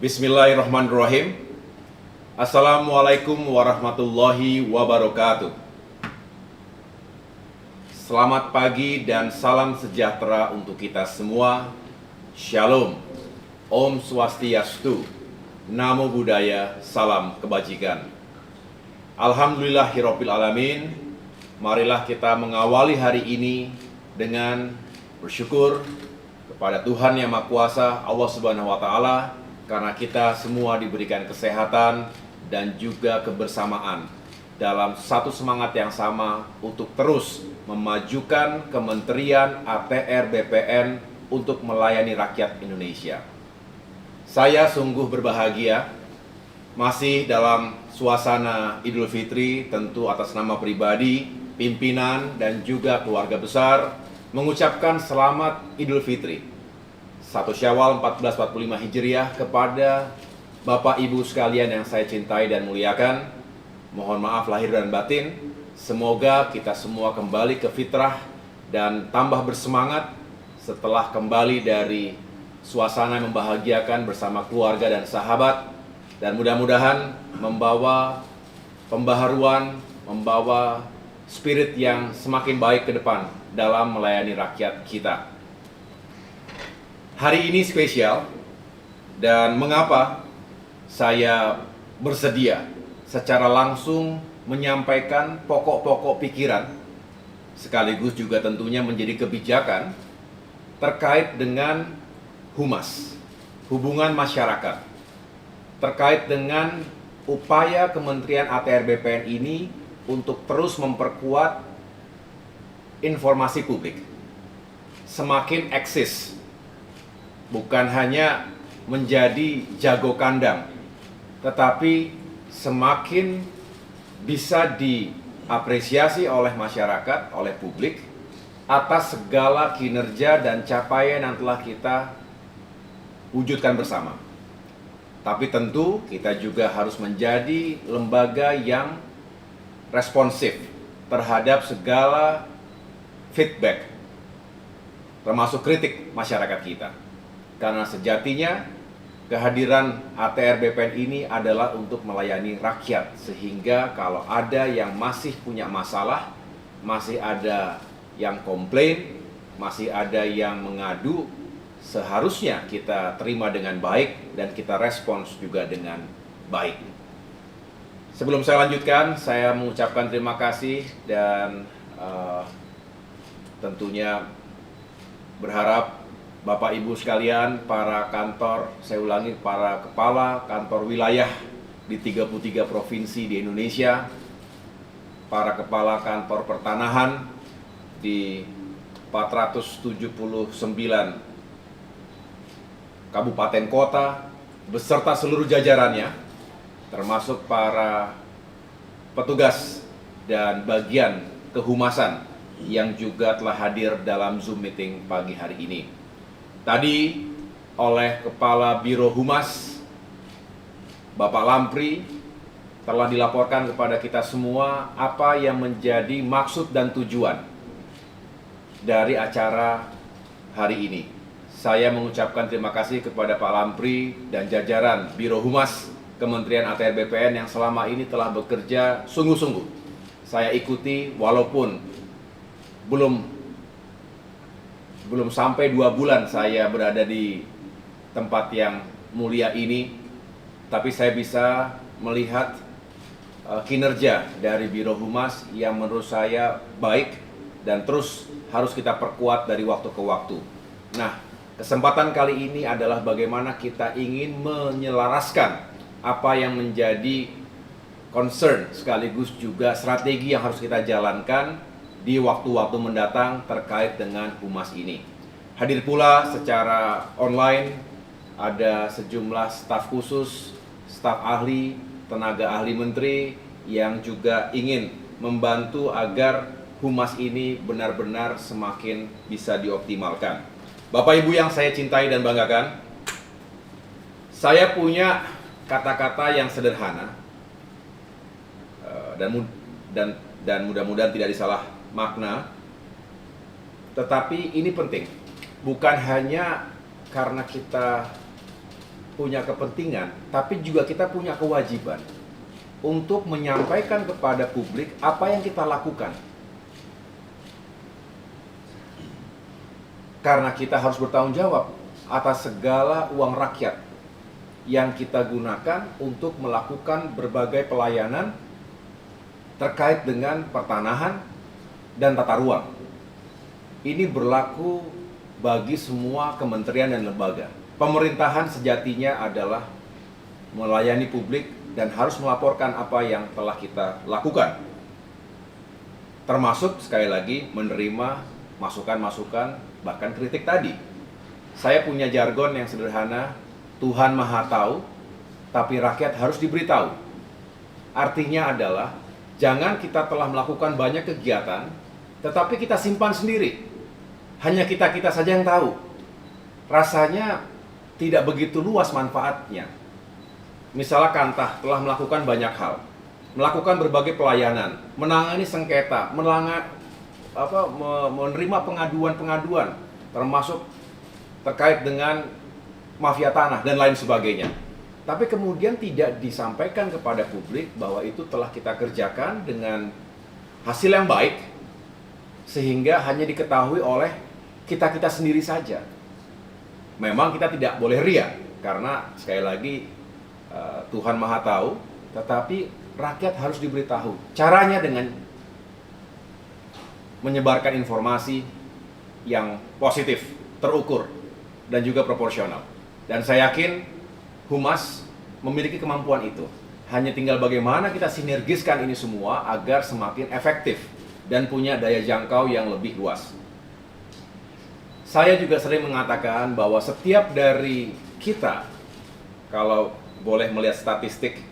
Bismillahirrahmanirrahim. Assalamualaikum warahmatullahi wabarakatuh. Selamat pagi dan salam sejahtera untuk kita semua. Shalom, Om Swastiastu, Namo Buddhaya, salam kebajikan. Alhamdulillahirabbil alamin. Marilah kita mengawali hari ini dengan bersyukur kepada Tuhan Yang Maha Kuasa, Allah Subhanahu wa taala, karena kita semua diberikan kesehatan dan juga kebersamaan dalam satu semangat yang sama untuk terus memajukan Kementerian ATR BPN untuk melayani rakyat Indonesia. Saya sungguh berbahagia masih dalam suasana Idul Fitri, tentu atas nama pribadi, pimpinan dan juga keluarga besar mengucapkan selamat Idul Fitri 1 Syawal 1445 Hijriah kepada Bapak Ibu sekalian yang saya cintai dan muliakan. Mohon maaf lahir dan batin. Semoga kita semua kembali ke fitrah dan tambah bersemangat setelah kembali dari suasana yang membahagiakan bersama keluarga dan sahabat, dan mudah-mudahan membawa pembaharuan, membawa spirit yang semakin baik ke depan dalam melayani rakyat kita. Hari ini spesial, dan mengapa saya bersedia secara langsung menyampaikan pokok-pokok pikiran sekaligus juga tentunya menjadi kebijakan terkait dengan humas, hubungan masyarakat, terkait dengan upaya Kementerian ATR BPN ini untuk terus memperkuat informasi publik semakin eksis, bukan hanya menjadi jago kandang, tetapi semakin bisa diapresiasi oleh masyarakat, oleh publik atas segala kinerja dan capaian yang telah kita wujudkan bersama. Tapi tentu kita juga harus menjadi lembaga yang responsif terhadap segala feedback, termasuk kritik masyarakat kita. Karena sejatinya kehadiran ATR BPN ini adalah untuk melayani rakyat, sehingga kalau ada yang masih punya masalah, masih ada yang komplain, masih ada yang mengadu, seharusnya kita terima dengan baik dan kita respons juga dengan baik. Sebelum saya lanjutkan, saya mengucapkan terima kasih dan tentunya berharap Bapak Ibu sekalian, para kantor, saya ulangi, para kepala kantor wilayah di 33 provinsi di Indonesia, para kepala kantor pertanahan di 479 kabupaten kota, beserta seluruh jajarannya, termasuk para petugas dan bagian kehumasan yang juga telah hadir dalam Zoom meeting pagi hari ini. Tadi oleh Kepala Biro Humas, Bapak Lampri, telah dilaporkan kepada kita semua apa yang menjadi maksud dan tujuan dari acara hari ini. Saya mengucapkan terima kasih kepada Pak Lampri dan jajaran Biro Humas Kementerian ATR BPN yang selama ini telah bekerja sungguh-sungguh. Saya ikuti walaupun belum sampai 2 bulan saya berada di tempat yang mulia ini, tapi saya bisa melihat kinerja dari Biro Humas yang menurut saya baik dan terus harus kita perkuat dari waktu ke waktu. Nah, kesempatan kali ini adalah bagaimana kita ingin menyelaraskan apa yang menjadi concern sekaligus juga strategi yang harus kita jalankan di waktu-waktu mendatang terkait dengan humas ini. Hadir pula secara online ada sejumlah staf khusus, staf ahli, tenaga ahli menteri yang juga ingin membantu agar humas ini benar-benar semakin bisa dioptimalkan. Bapak Ibu yang saya cintai dan banggakan, saya punya kata-kata yang sederhana dan mudah-mudahan tidak disalah makna, tetapi ini penting, bukan hanya karena kita punya kepentingan, tapi juga kita punya kewajiban untuk menyampaikan kepada publik apa yang kita lakukan. Karena kita harus bertanggung jawab atas segala uang rakyat yang kita gunakan untuk melakukan berbagai pelayanan terkait dengan pertanahan dan tata ruang. Ini berlaku bagi semua kementerian dan lembaga. Pemerintahan sejatinya adalah melayani publik dan harus melaporkan apa yang telah kita lakukan. Termasuk sekali lagi menerima masukan-masukan, bahkan kritik tadi. Saya punya jargon yang sederhana, Tuhan Maha Tahu, tapi rakyat harus diberitahu. Artinya adalah, jangan kita telah melakukan banyak kegiatan, tetapi kita simpan sendiri. Hanya kita-kita saja yang tahu. Rasanya tidak begitu luas manfaatnya. Misalnya Kantah telah melakukan banyak hal, melakukan berbagai pelayanan, menangani sengketa, menerima pengaduan-pengaduan, termasuk terkait dengan mafia tanah dan lain sebagainya. Tapi kemudian tidak disampaikan kepada publik bahwa itu telah kita kerjakan dengan hasil yang baik, sehingga hanya diketahui oleh kita-kita sendiri saja. Memang kita tidak boleh ria, karena sekali lagi Tuhan Maha Tahu, tetapi rakyat harus diberitahu. Caranya dengan menyebarkan informasi yang positif, terukur, dan juga proporsional. Dan saya yakin Humas memiliki kemampuan itu. Hanya tinggal bagaimana kita sinergiskan ini semua agar semakin efektif dan punya daya jangkau yang lebih luas. Saya juga sering mengatakan bahwa setiap dari kita, kalau boleh melihat statistik,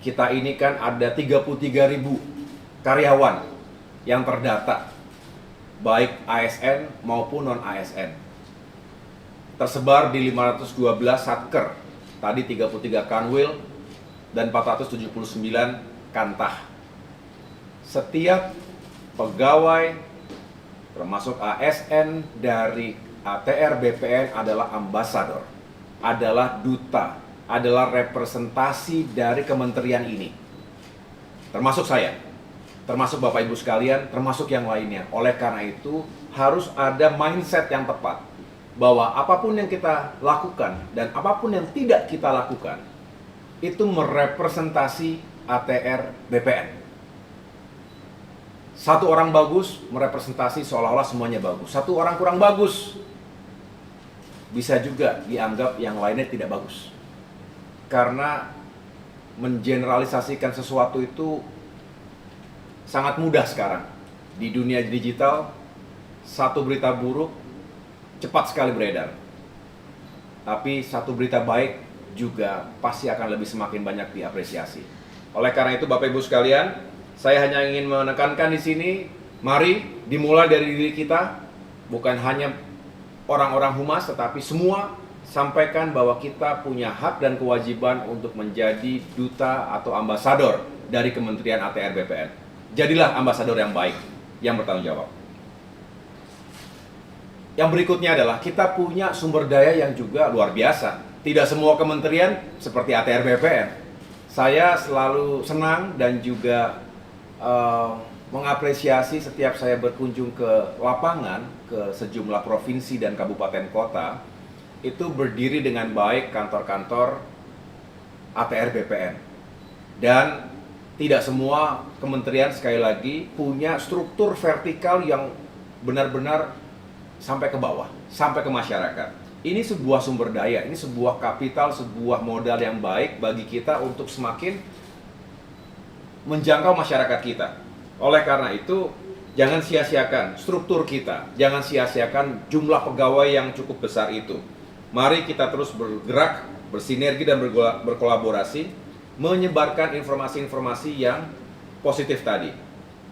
kita ini kan ada 33.000 karyawan yang terdata, baik ASN maupun non-ASN. Tersebar di 512 satker, tadi 33 kanwil dan 479 kantah. Setiap pegawai termasuk ASN dari ATR BPN adalah ambasador, adalah duta, adalah representasi dari kementerian ini. Termasuk saya, termasuk Bapak Ibu sekalian, termasuk yang lainnya. Oleh karena itu harus ada mindset yang tepat, bahwa apapun yang kita lakukan dan apapun yang tidak kita lakukan itu merepresentasi ATR BPN. Satu orang bagus merepresentasi seolah-olah semuanya bagus. Satu orang kurang bagus bisa juga dianggap yang lainnya tidak bagus. Karena mengeneralisasikan sesuatu itu sangat mudah sekarang. Di dunia digital, satu berita buruk cepat sekali beredar. Tapi satu berita baik juga pasti akan lebih semakin banyak diapresiasi. Oleh karena itu Bapak Ibu sekalian, saya hanya ingin menekankan di sini, mari dimulai dari diri kita, bukan hanya orang-orang Humas, tetapi semua sampaikan bahwa kita punya hak dan kewajiban untuk menjadi duta atau ambasador dari Kementerian ATR BPN. Jadilah ambasador yang baik, yang bertanggung jawab. Yang berikutnya adalah kita punya sumber daya yang juga luar biasa. Tidak semua kementerian seperti ATR BPN. Saya selalu senang dan juga mengapresiasi setiap saya berkunjung ke lapangan, ke sejumlah provinsi dan kabupaten kota, itu berdiri dengan baik kantor-kantor ATR BPN. Dan tidak semua kementerian sekali lagi punya struktur vertikal yang benar-benar sampai ke bawah, sampai ke masyarakat. Ini sebuah sumber daya, ini sebuah kapital, sebuah modal yang baik bagi kita untuk semakin menjangkau masyarakat kita. Oleh karena itu, jangan sia-siakan struktur kita, jangan sia-siakan jumlah pegawai yang cukup besar itu. Mari kita terus bergerak, bersinergi dan berkolaborasi, menyebarkan informasi-informasi yang positif tadi.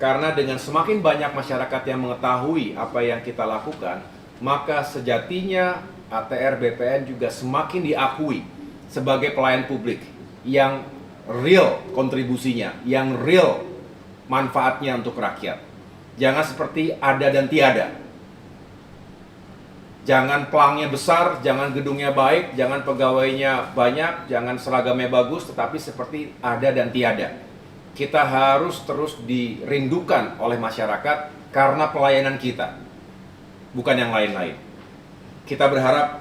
Karena dengan semakin banyak masyarakat yang mengetahui apa yang kita lakukan, maka sejatinya ATR BPN juga semakin diakui sebagai pelayan publik yang real kontribusinya, yang real manfaatnya untuk rakyat. Jangan seperti ada dan tiada. Jangan pelangnya besar, jangan gedungnya baik, jangan pegawainya banyak, jangan seragamnya bagus, tetapi seperti ada dan tiada. Kita harus terus dirindukan oleh masyarakat karena pelayanan kita, bukan yang lain-lain. Kita berharap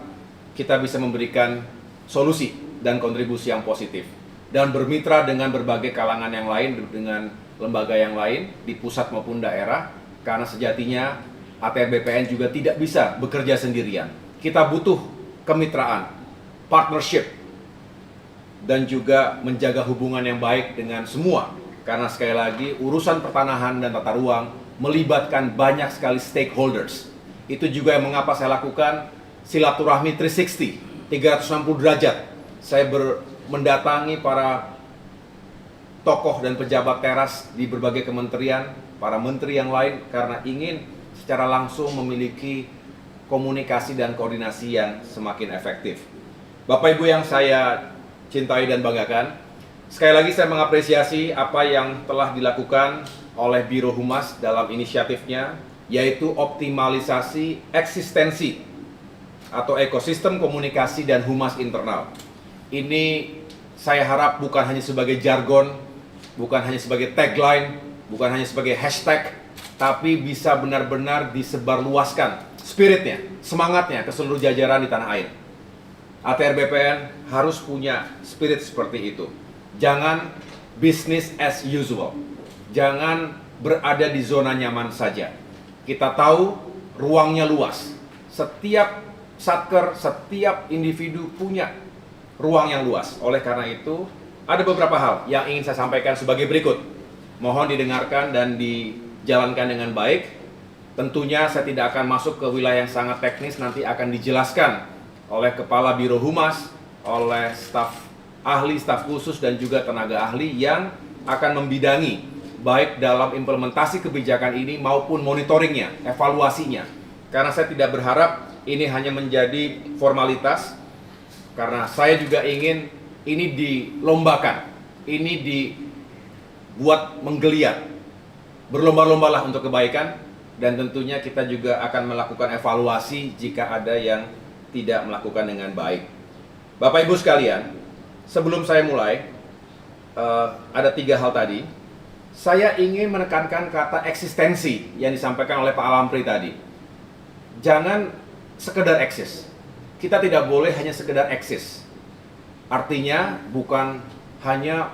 kita bisa memberikan solusi dan kontribusi yang positif dan bermitra dengan berbagai kalangan yang lain, dengan lembaga yang lain di pusat maupun daerah, karena sejatinya ATR BPN juga tidak bisa bekerja sendirian. Kita butuh kemitraan, partnership, dan juga menjaga hubungan yang baik dengan semua. Karena sekali lagi, urusan pertanahan dan tata ruang melibatkan banyak sekali stakeholders. Itu juga yang mengapa saya lakukan silaturahmi 360, 360 derajat. Saya mendatangi para tokoh dan pejabat teras di berbagai kementerian, para menteri yang lain, karena ingin secara langsung memiliki komunikasi dan koordinasi yang semakin efektif. Bapak Ibu yang saya cintai dan banggakan, sekali lagi saya mengapresiasi apa yang telah dilakukan oleh Biro Humas dalam inisiatifnya, yaitu optimalisasi eksistensi atau ekosistem komunikasi dan humas internal. Ini saya harap bukan hanya sebagai jargon, bukan hanya sebagai tagline, bukan hanya sebagai hashtag, tapi bisa benar-benar disebarluaskan spiritnya, semangatnya ke seluruh jajaran di tanah air. ATR BPN harus punya spirit seperti itu. Jangan business as usual. Jangan berada di zona nyaman saja. Kita tahu ruangnya luas. Setiap satker, setiap individu punya ruang yang luas. Oleh karena itu, ada beberapa hal yang ingin saya sampaikan sebagai berikut. Mohon didengarkan dan dijalankan dengan baik. Tentunya saya tidak akan masuk ke wilayah yang sangat teknis, nanti akan dijelaskan oleh Kepala Biro Humas, oleh staf ahli, staf khusus, dan juga tenaga ahli yang akan membidangi baik dalam implementasi kebijakan ini maupun monitoringnya, evaluasinya. Karena saya tidak berharap ini hanya menjadi formalitas, karena saya juga ingin ini dilombakan, ini dibuat menggeliat, berlomba-lombalah untuk kebaikan, dan tentunya kita juga akan melakukan evaluasi jika ada yang tidak melakukan dengan baik. Bapak Ibu sekalian, sebelum saya mulai, ada 3 hal tadi. Saya ingin menekankan kata eksistensi yang disampaikan oleh Pak Alampri tadi. Jangan sekedar eksis. Kita tidak boleh hanya sekedar eksis. Artinya bukan hanya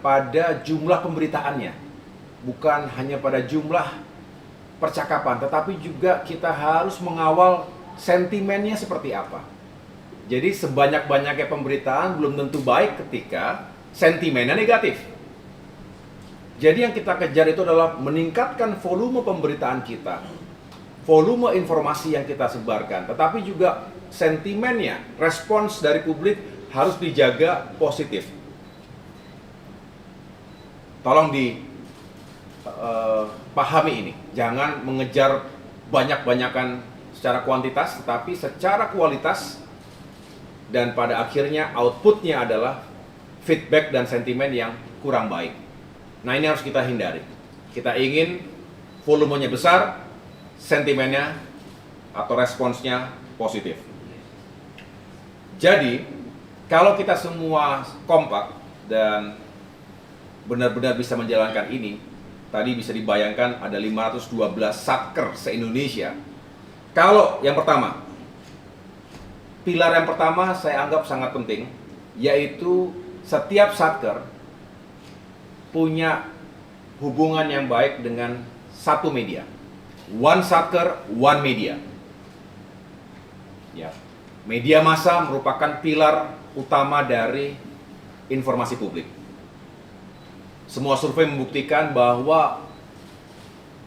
pada jumlah pemberitaannya, bukan hanya pada jumlah percakapan, tetapi juga kita harus mengawal sentimennya seperti apa. Jadi sebanyak-banyaknya pemberitaan belum tentu baik ketika sentimennya negatif. Jadi yang kita kejar itu adalah meningkatkan volume pemberitaan kita, volume informasi yang kita sebarkan, tetapi juga sentimennya, respons dari publik harus dijaga positif. Tolong pahami ini, jangan mengejar banyak-banyakan secara kuantitas, tetapi secara kualitas, dan pada akhirnya outputnya adalah feedback dan sentimen yang kurang baik. Nah, ini harus kita hindari. Kita ingin volumenya besar, sentimennya atau responsnya positif. Jadi, kalau kita semua kompak dan benar-benar bisa menjalankan ini, tadi bisa dibayangkan ada 512 satker se-Indonesia. Kalau yang pertama, pilar yang pertama saya anggap sangat penting, yaitu setiap satker punya hubungan yang baik dengan satu media. One satker, one media. Ya. Media massa merupakan pilar utama dari informasi publik. Semua survei membuktikan bahwa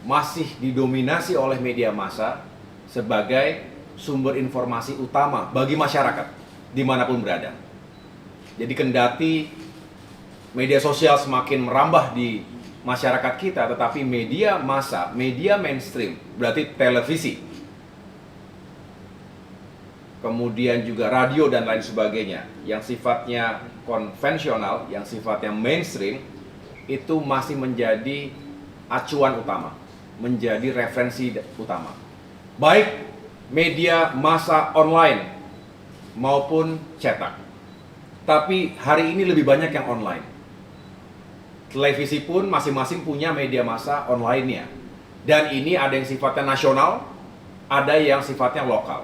masih didominasi oleh media massa sebagai sumber informasi utama bagi masyarakat dimanapun berada. Jadi kendati media sosial semakin merambah di masyarakat kita, tetapi media massa, media mainstream, berarti televisi, kemudian juga radio dan lain sebagainya, yang sifatnya konvensional, yang sifatnya mainstream, itu masih menjadi acuan utama. menjadi referensi utama. Baik media massa online maupun cetak. Tapi hari ini lebih banyak yang online. Televisi pun masing-masing punya media massa online-nya. Dan ini ada yang sifatnya nasional, ada yang sifatnya lokal.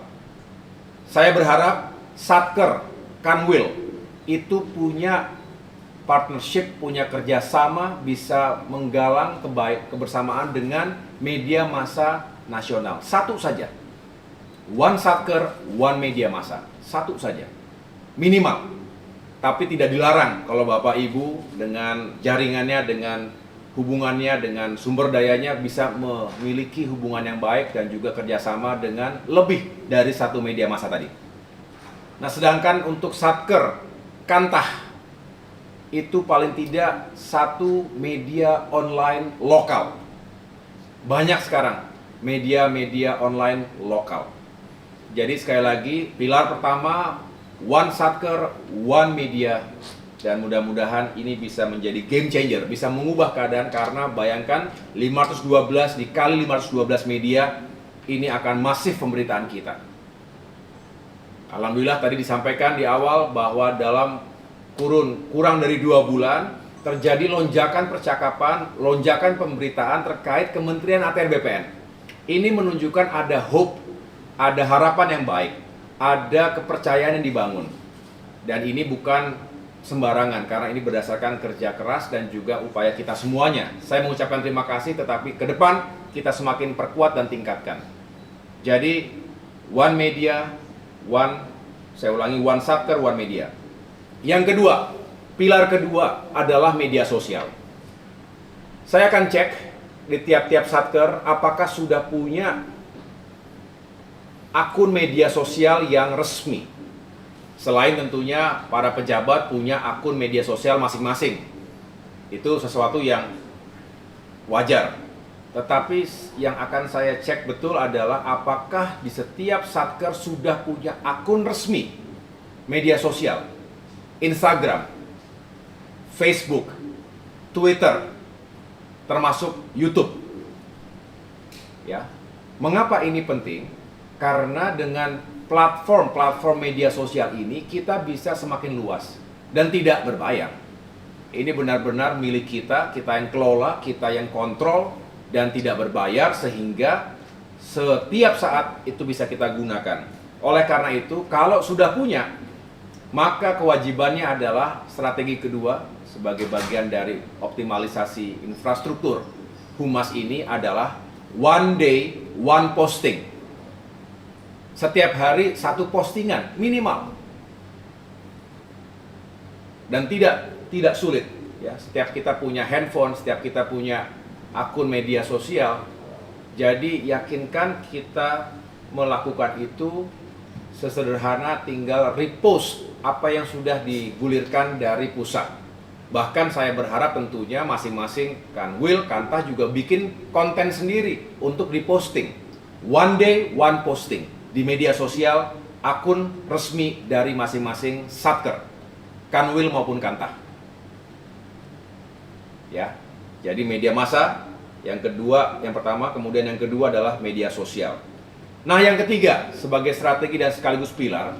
Saya berharap Satker, Kanwil itu punya partnership, punya kerjasama, bisa menggalang kebersamaan dengan media massa nasional. Satu saja. One Satker, one media massa. Satu saja. Minimal. Tapi tidak dilarang kalau Bapak Ibu dengan jaringannya, dengan hubungannya, dengan sumber dayanya bisa memiliki hubungan yang baik dan juga kerjasama dengan lebih dari satu media massa tadi. Nah, sedangkan untuk Satker, Kantah, itu paling tidak satu media online lokal. Banyak sekarang media-media online lokal. Jadi sekali lagi, pilar pertama, one Satker, one media. Dan mudah-mudahan ini bisa menjadi game changer, bisa mengubah keadaan, karena bayangkan 512 dikali 512 media, ini akan masif pemberitaan kita. Alhamdulillah tadi disampaikan di awal bahwa dalam kurang dari 2 bulan terjadi lonjakan percakapan, lonjakan pemberitaan terkait Kementerian ATR BPN. Ini menunjukkan ada hope, ada harapan yang baik, ada kepercayaan yang dibangun. Dan ini bukan sembarangan, karena ini berdasarkan kerja keras dan juga upaya kita semuanya. Saya mengucapkan terima kasih, tetapi ke depan kita semakin perkuat dan tingkatkan. Jadi one media, saya ulangi, one Satker, one media. Yang kedua, pilar kedua adalah media sosial. Saya akan cek di tiap-tiap Satker apakah sudah punya akun media sosial yang resmi. Selain tentunya para pejabat punya akun media sosial masing-masing. Itu sesuatu yang wajar. Tetapi yang akan saya cek betul adalah apakah di setiap Satker sudah punya akun resmi media sosial. Instagram, Facebook, Twitter, termasuk YouTube. Ya. Mengapa ini penting? Karena dengan platform media sosial ini kita bisa semakin luas dan tidak berbayar. Ini benar-benar milik kita, kita yang kelola, kita yang kontrol, dan tidak berbayar, sehingga setiap saat itu bisa kita gunakan. Oleh karena itu, kalau sudah punya, maka kewajibannya adalah strategi kedua sebagai bagian dari optimalisasi infrastruktur Humas ini adalah one day, one posting. Setiap hari satu postingan minimal. Dan tidak sulit ya. Setiap kita punya handphone, setiap kita punya akun media sosial, jadi yakinkan kita melakukan itu sesederhana tinggal repost apa yang sudah digulirkan dari pusat. Bahkan saya berharap tentunya masing-masing Kanwil, Kantah juga bikin konten sendiri untuk diposting. One day, one posting di media sosial, akun resmi dari masing-masing Satker, Kanwil maupun Kantah. Ya. Jadi media massa, yang pertama, kemudian yang kedua adalah media sosial. Nah, yang ketiga sebagai strategi dan sekaligus pilar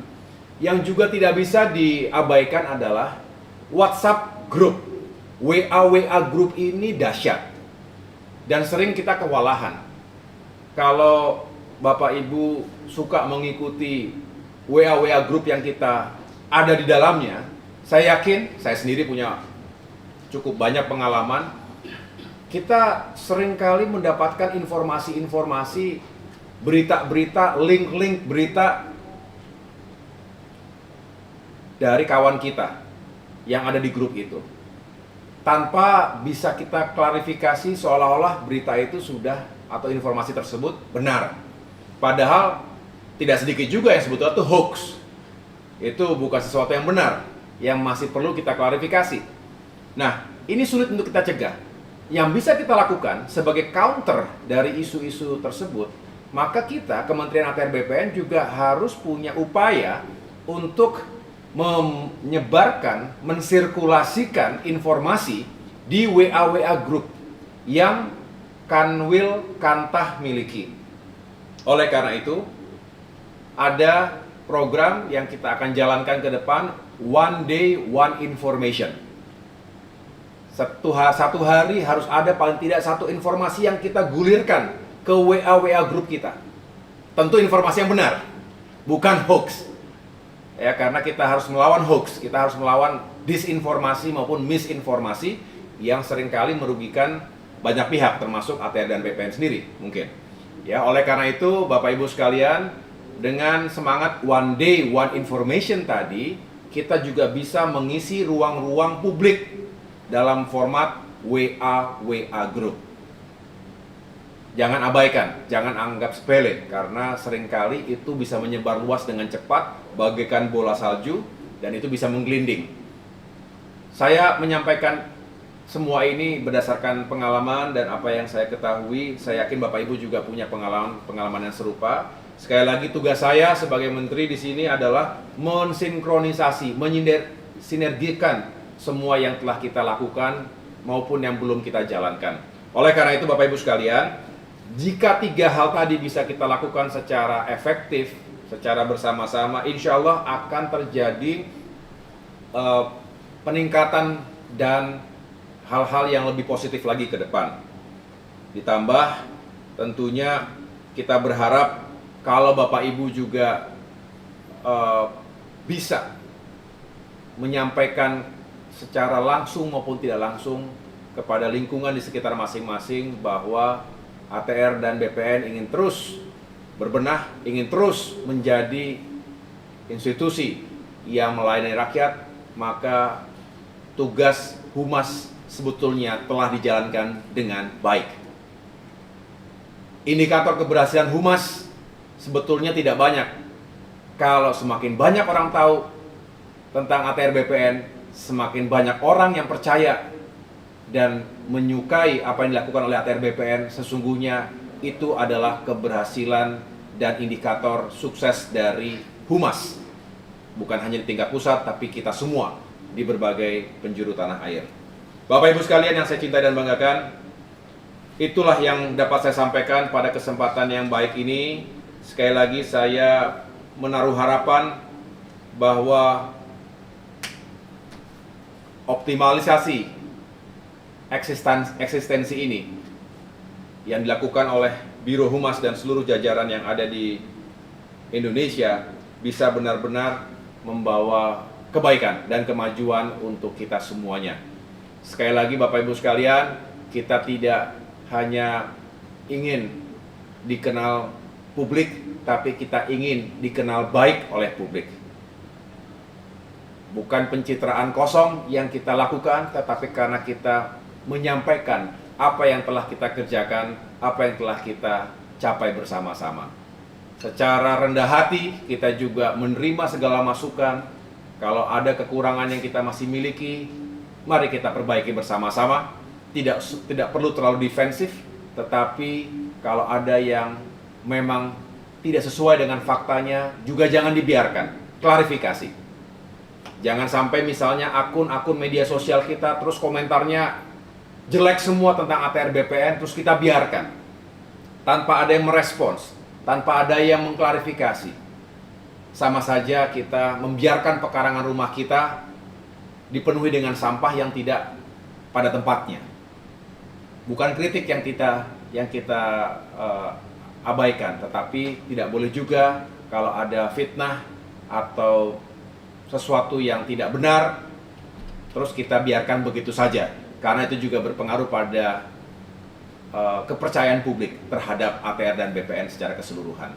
yang juga tidak bisa diabaikan adalah WhatsApp group. WA group ini dahsyat dan sering kita kewalahan. Kalau Bapak Ibu suka mengikuti WA group yang kita ada di dalamnya, saya yakin, saya sendiri punya cukup banyak pengalaman. Kita seringkali mendapatkan informasi-informasi, berita-berita, link-link berita dari kawan kita yang ada di grup itu, tanpa bisa kita klarifikasi, seolah-olah berita itu sudah atau informasi tersebut benar. Padahal tidak sedikit juga yang sebetulnya itu hoax. Itu bukan sesuatu yang benar, yang masih perlu kita klarifikasi. Nah, ini sulit untuk kita cegah. Yang bisa kita lakukan sebagai counter dari isu-isu tersebut, maka kita, Kementerian ATR BPN juga harus punya upaya untuk menyebarkan, mensirkulasikan informasi di WA group yang Kanwil Kantah miliki. Oleh karena itu, ada program yang kita akan jalankan ke depan, One Day One Information. Satu hari harus ada paling tidak satu informasi yang kita gulirkan ke WA grup kita. Tentu informasi yang benar, bukan hoax. Ya, karena kita harus melawan hoax, kita harus melawan disinformasi maupun misinformasi yang seringkali merugikan banyak pihak, termasuk ATR dan BPN sendiri mungkin. Ya, oleh karena itu Bapak Ibu sekalian, dengan semangat One Day One Information tadi, kita juga bisa mengisi ruang-ruang publik dalam format WA group. Jangan abaikan, jangan anggap sepele, karena seringkali itu bisa menyebar luas dengan cepat bagaikan bola salju dan itu bisa menggelinding. Saya menyampaikan semua ini berdasarkan pengalaman dan apa yang saya ketahui. Saya yakin Bapak Ibu juga punya pengalaman yang serupa. Sekali lagi, tugas saya sebagai menteri di sini adalah mensinkronisasi, sinergikan semua yang telah kita lakukan maupun yang belum kita jalankan. Oleh karena itu Bapak Ibu sekalian, jika 3 hal tadi bisa kita lakukan secara efektif, secara bersama-sama, insya Allah akan terjadi peningkatan dan hal-hal yang lebih positif lagi ke depan. Ditambah tentunya kita berharap kalau Bapak Ibu juga bisa menyampaikan secara langsung maupun tidak langsung kepada lingkungan di sekitar masing-masing bahwa ATR dan BPN ingin terus berbenah, ingin terus menjadi institusi yang melayani rakyat, maka tugas humas sebetulnya telah dijalankan dengan baik. Indikator keberhasilan humas sebetulnya tidak banyak. Kalau semakin banyak orang tahu tentang ATR BPN, semakin banyak orang yang percaya dan menyukai apa yang dilakukan oleh ATR BPN, sesungguhnya itu adalah keberhasilan dan indikator sukses dari humas. Bukan hanya di tingkat pusat, tapi kita semua di berbagai penjuru tanah air. Bapak Ibu sekalian yang saya cintai dan banggakan, itulah yang dapat saya sampaikan pada kesempatan yang baik ini. Sekali lagi saya menaruh harapan bahwa optimalisasi eksistensi ini yang dilakukan oleh Biro Humas dan seluruh jajaran yang ada di Indonesia bisa benar-benar membawa kebaikan dan kemajuan untuk kita semuanya. Sekali lagi Bapak Ibu sekalian, kita tidak hanya ingin dikenal publik, tapi kita ingin dikenal baik oleh publik. Bukan pencitraan kosong yang kita lakukan, tetapi karena kita menyampaikan apa yang telah kita kerjakan, apa yang telah kita capai bersama-sama. Secara rendah hati, kita juga menerima segala masukan. Kalau ada kekurangan yang kita masih miliki, mari kita perbaiki bersama-sama. Tidak perlu terlalu defensif, tetapi kalau ada yang memang tidak sesuai dengan faktanya, juga jangan dibiarkan, klarifikasi. Jangan sampai misalnya akun-akun media sosial kita terus komentarnya jelek semua tentang ATR BPN, terus kita biarkan tanpa ada yang merespons, tanpa ada yang mengklarifikasi. Sama saja kita membiarkan pekarangan rumah kita dipenuhi dengan sampah yang tidak pada tempatnya. Bukan kritik yang kita abaikan, tetapi tidak boleh juga kalau ada fitnah atau sesuatu yang tidak benar terus kita biarkan begitu saja, karena itu juga berpengaruh pada kepercayaan publik terhadap ATR dan BPN secara keseluruhan.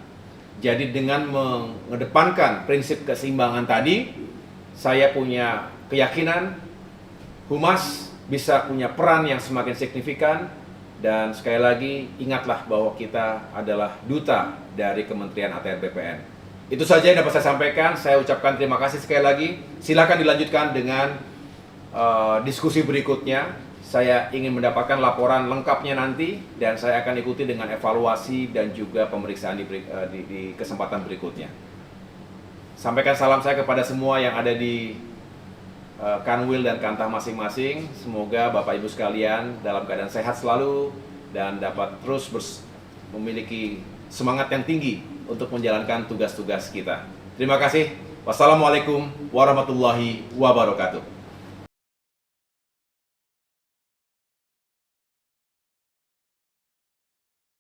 Jadi dengan mengedepankan prinsip keseimbangan tadi, saya punya keyakinan Humas bisa punya peran yang semakin signifikan. Dan sekali lagi, ingatlah bahwa kita adalah duta dari Kementerian ATR BPN. Itu saja yang dapat saya sampaikan. Saya ucapkan terima kasih sekali lagi. Silakan dilanjutkan dengan diskusi berikutnya. Saya ingin mendapatkan laporan lengkapnya nanti, dan saya akan ikuti dengan evaluasi dan juga pemeriksaan di kesempatan berikutnya. Sampaikan salam saya kepada semua yang ada di Kanwil dan Kantah masing-masing. Semoga Bapak Ibu sekalian dalam keadaan sehat selalu, dan dapat terus memiliki semangat yang tinggi untuk menjalankan tugas-tugas kita. Terima kasih. Wassalamualaikum warahmatullahi wabarakatuh.